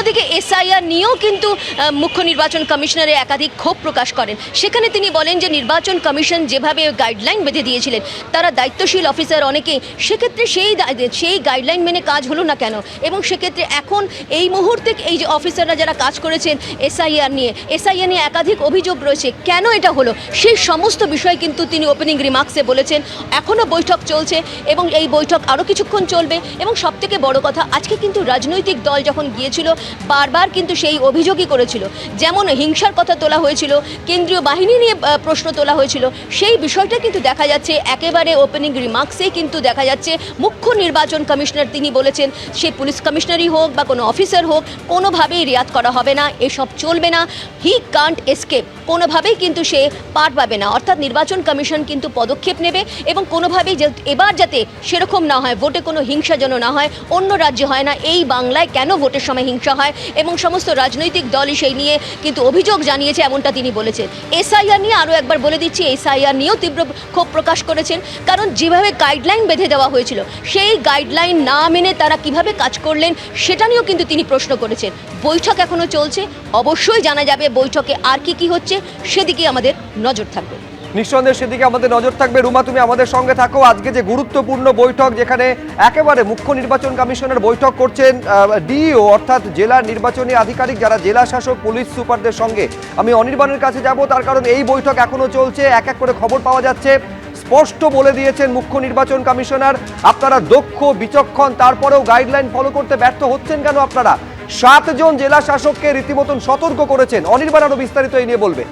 অন্যদিকে এসআইআর নিয়েও কিন্তু মুখ্য নির্বাচন কমিশনারে একাধিক ক্ষোভ প্রকাশ করেন। সেখানে তিনি বলেন যে নির্বাচন কমিশন যেভাবে গাইডলাইন বেঁধে দিয়েছিলেন, তারা দায়িত্বশীল অফিসার অনেকেই, সেক্ষেত্রে সেই গাইডলাইন মেনে কাজ হলো না কেন, এবং সেক্ষেত্রে এখন এই মুহূর্তে এই যে অফিসাররা যারা কাজ করেছেন এসআইআর নিয়ে একাধিক অভিযোগ রয়েছে, কেন এটা হলো, সেই সমস্ত বিষয় কিন্তু তিনি ওপেনিং রিমার্কসে বলেছেন। এখনও বৈঠক চলছে এবং এই বৈঠক আরও কিছুক্ষণ চলবে। এবং সবথেকে বড় কথা, আজকে কিন্তু রাজনৈতিক দল যখন গিয়েছিল বারবার কিন্তু সেই অভিযোগই করেছিল, যেমন হিংসার কথা তোলা হয়েছিল, কেন্দ্রীয় বাহিনী নিয়ে প্রশ্ন তোলা হয়েছিল, সেই বিষয়টা কিন্তু দেখা যাচ্ছে একেবারে ওপেনিং রিমার্কসেই কিন্তু দেখা যাচ্ছে মুখ্য নির্বাচন কমিশনার তিনি বলেছেন সে পুলিশ কমিশনারই হোক বা কোনো অফিসার হোক, কোনোভাবেই রিয়াত করা হবে না, এসব চলবে না, হি কান্ট এসকেপ, কোনোভাবেই কিন্তু সে পার পাবে না। অর্থাৎ নির্বাচন কমিশন কিন্তু পদক্ষেপ নেবে এবং কোনোভাবেই এবার যাতে সেরকম না হয়, ভোটে কোনো হিংসা যেন না হয়, অন্য রাজ্যে হয় না, এই বাংলায় কেন ভোটের সময় হিংসা হয়, এবং সমস্ত রাজনৈতিক দলই সেই নিয়ে কিন্তু অভিযোগ জানিয়েছে, এমনটা তিনি বলেছেন। এসআইআর নিয়ে আরও একবার বলে দিচ্ছি, এসআইআর নিয়েও তীব্র ক্ষোভ প্রকাশ করেছেন, কারণ যেভাবে গাইডলাইন বেঁধে দেওয়া হয়েছিল সেই গাইডলাইন না মেনে তারা কিভাবে কাজ করলেন সেটা নিয়েও কিন্তু তিনি প্রশ্ন করেছেন। বৈঠক এখনও চলছে, অবশ্যই জানা যাবে বৈঠকে আর কি হচ্ছে, সেদিকে আমাদের নজর থাকবে। নিঃসন্দেহে সেদিকে আমাদের নজর থাকবে। রুমা, তুমি আমাদের সঙ্গে থাকো। আজকে যে গুরুত্বপূর্ণ বৈঠক, যেখানে একেবারে মুখ্য নির্বাচন কমিশনের বৈঠক করছেন ডিইও অর্থাৎ জেলার নির্বাচনী আধিকারিক, যারা জেলা শাসক, পুলিশ সুপারদের সঙ্গে। আমি অনির্বাণের কাছে যাব, তার কারণ এই বৈঠক এখনো চলছে। এক এক করে খবর পাওয়া যাচ্ছে, স্পষ্ট বলে দিয়েছেন মুখ্য নির্বাচন কমিশনার, আপনারা দক্ষ বিচক্ষণ, তারপরেও গাইডলাইন ফলো করতে ব্যর্থ হচ্ছেন কেন আপনারা? 7 জন জেলা শাসককে রীতিমতন সতর্ক করেছেন। অনির্বাণ আরো বিস্তারিত এই নিয়ে বলবে।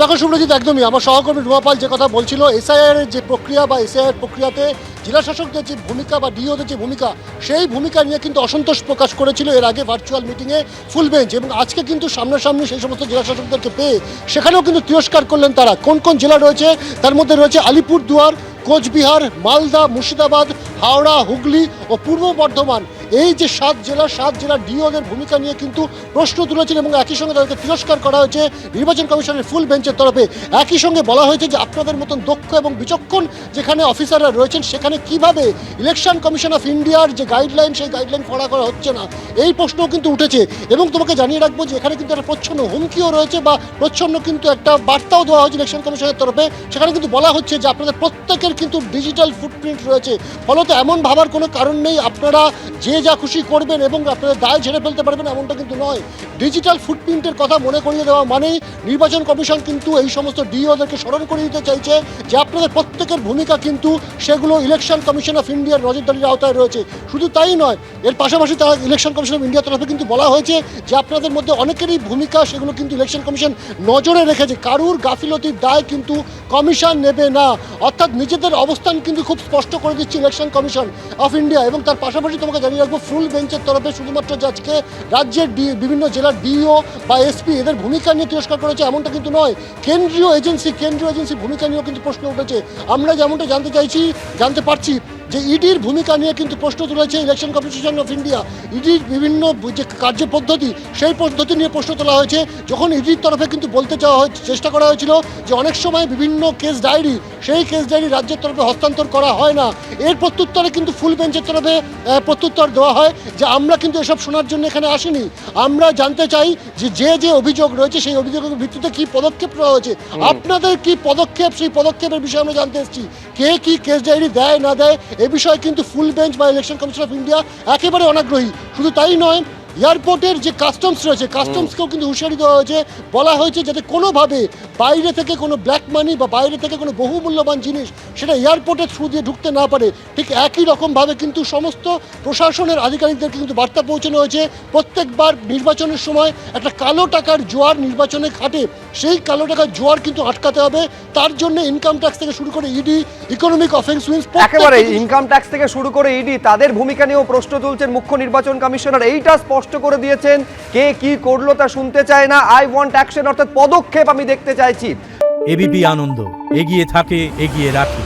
দেখো শুভ্রজিৎ, একদমই আমার সহকর্মী রুমাপাল যে কথা বলছিল, এসআইআর যে প্রক্রিয়া বা এসআইআর প্রক্রিয়াতে জেলা শাসকদের যে ভূমিকা বা ডিওদের যে ভূমিকা, সেই ভূমিকা নিয়ে কিন্তু অসন্তোষ প্রকাশ করেছিল এর আগে ভার্চুয়াল মিটিংয়ে ফুল বেঞ্চ, এবং আজকে কিন্তু সামনাসামনি সেই সমস্ত জেলা শাসকদেরকে পেয়ে সেখানেও কিন্তু তিরস্কার করলেন তারা। কোন কোন জেলা রয়েছে তার মধ্যে রয়েছে আলিপুরদুয়ার, কোচবিহার, মালদা, মুর্শিদাবাদ, হাওড়া, হুগলি ও পূর্ব বর্ধমান। এই যে 7 জেলার ডিওদের ভূমিকা নিয়ে কিন্তু প্রশ্ন তুলেছেন এবং একই সঙ্গে তাদেরকে তিরস্কার করা হয়েছে নির্বাচন কমিশনের ফুল বেঞ্চের তরফে। একই সঙ্গে বলা হয়েছে যে আপনাদের মতন দক্ষ এবং বিচক্ষণ যেখানে অফিসাররা রয়েছেন, সেখানে কিভাবে ইলেকশন কমিশন অফ ইন্ডিয়ার যে গাইডলাইন, সেই গাইডলাইন ফলো করা হচ্ছে না, এই প্রশ্নও কিন্তু উঠেছে। এবং তোমাকে জানিয়ে রাখবো যে এখানে কিন্তু একটা প্রচ্ছন্ন হুমকিও রয়েছে বা প্রচ্ছন্ন কিন্তু একটা বার্তাও দেওয়া হয়েছে ইলেকশন কমিশনের তরফে। সেখানে কিন্তু বলা হচ্ছে যে আপনাদের প্রত্যেকের কিন্তু ডিজিটাল ফুটপ্রিন্ট রয়েছে, ফলত এমন ভাবার কোনো কারণ নেই আপনারা যে যা খুশি করবেন এবং আপনাদের দায় ঝেড়ে ফেলতে পারবেন, এমনটা কিন্তু নয়। ডিজিটাল ফুটপ্রিন্টের কথা মনে করিয়ে দেওয়া মানেই নির্বাচন কমিশন কিন্তু এই সমস্ত ডিওদেরকে স্মরণ করিয়ে দিতে চাইছে যে আপনাদের প্রত্যেকের ভূমিকা কিন্তু সেগুলো ইলেকশন কমিশন অফ ইন্ডিয়ার নজরদারির আওতায় রয়েছে। শুধু তাই নয়, এর পাশাপাশি তারা ইলেকশন কমিশন অফ ইন্ডিয়ার তরফে কিন্তু বলা হয়েছে যে আপনাদের মধ্যে অনেকেরই ভূমিকা সেগুলো কিন্তু ইলেকশন কমিশন নজরে রেখেছে, কারুর গাফিলতির দায় কিন্তু কমিশন নেবে না। অর্থাৎ নিজেদের অবস্থান কিন্তু খুব স্পষ্ট করে দিচ্ছে ইলেকশন কমিশন অফ ইন্ডিয়া। এবং তার পাশাপাশি তোমাকে জানিয়ে রাখবো, ফুল বেঞ্চের তরফে শুধুমাত্র যে আজকে রাজ্যের বিভিন্ন জেলার ডিও বা এসপি এদের ভূমিকা নিয়ে তিরস্কার করেছে এমনটা কিন্তু নয়, কেন্দ্রীয় এজেন্সির ভূমিকা নিয়েও কিন্তু প্রশ্ন উঠেছে। আমরা যেমনটা জানতে পারছি যে ইডির ভূমিকা নিয়ে কিন্তু প্রশ্ন তুলেছে ইলেকশন কমিশন অফ ইন্ডিয়া। ইডির বিভিন্ন যে কার্যপদ্ধতি, সেই পদ্ধতি নিয়ে প্রশ্ন তোলা হয়েছে। যখন ইডির তরফে কিন্তু চেষ্টা করা হয়েছিল যে অনেক সময় বিভিন্ন কেস ডায়েরি, সেই কেস ডায়েরি রাজ্যের তরফে হস্তান্তর করা হয় না, এর প্রত্যুত্তরে কিন্তু ফুল বেঞ্চের তরফে প্রত্যুত্তর দেওয়া হয় যে আমরা কিন্তু এসব শোনার জন্য এখানে আসিনি, আমরা জানতে চাই যে অভিযোগ রয়েছে সেই অভিযোগের ভিত্তিতে কি পদক্ষেপ নেওয়া হয়েছে, আপনাদের কি পদক্ষেপ, সেই পদক্ষেপের বিষয়ে আমরা জানতে এসেছি। কে কি কেস ডায়েরি দেয় না দেয় এ বিষয়ে কিন্তু ফুল বেঞ্চ বা ইলেকশন কমিশন অফ ইন্ডিয়া একেবারে অনাগ্রহী। শুধু তাই নয়, এয়ারপোর্টের যে কাস্টমস রয়েছে, কাস্টমসকেও কিন্তু হুঁশিয়ারি দেওয়া হয়েছে, বলা হয়েছে যাতে কোনোভাবে বাইরে থেকে কোনো ব্ল্যাক মানি বা বাইরে থেকে কোনো বহুমূল্যবান জিনিস সেটা এয়ারপোর্টের থ্রু দিয়ে ঢুকতে না পারে। ঠিক একই রকমভাবে কিন্তু সমস্ত প্রশাসনের আধিকারিকদেরকে কিন্তু বার্তা পৌঁছানো হয়েছে, প্রত্যেকবার নির্বাচনের সময় একটা কালো টাকার জোয়ার নির্বাচনে খাটে, সেই কালো টাকার জোয়ার কিন্তু আটকাতে হবে। তার জন্য ইনকাম ট্যাক্স থেকে শুরু করে ইডি, ইকোনমিক অফেন্স উইংস, একেবারে ইনকাম ট্যাক্স থেকে শুরু করে ইডি, তাদের ভূমিকা নিয়েও প্রশ্ন তুলছেন মুখ্য নির্বাচন কমিশনার। এইটা স্পষ্ট করে দিয়েছেন, কে কি করলো তা শুনতে চায় না, আই ওয়ান্ট অ্যাকশন, অর্থাৎ পদক্ষেপ আমি দেখতে চাইছি। এবিপি আনন্দ, এগিয়ে থাকে, এগিয়ে রাখে।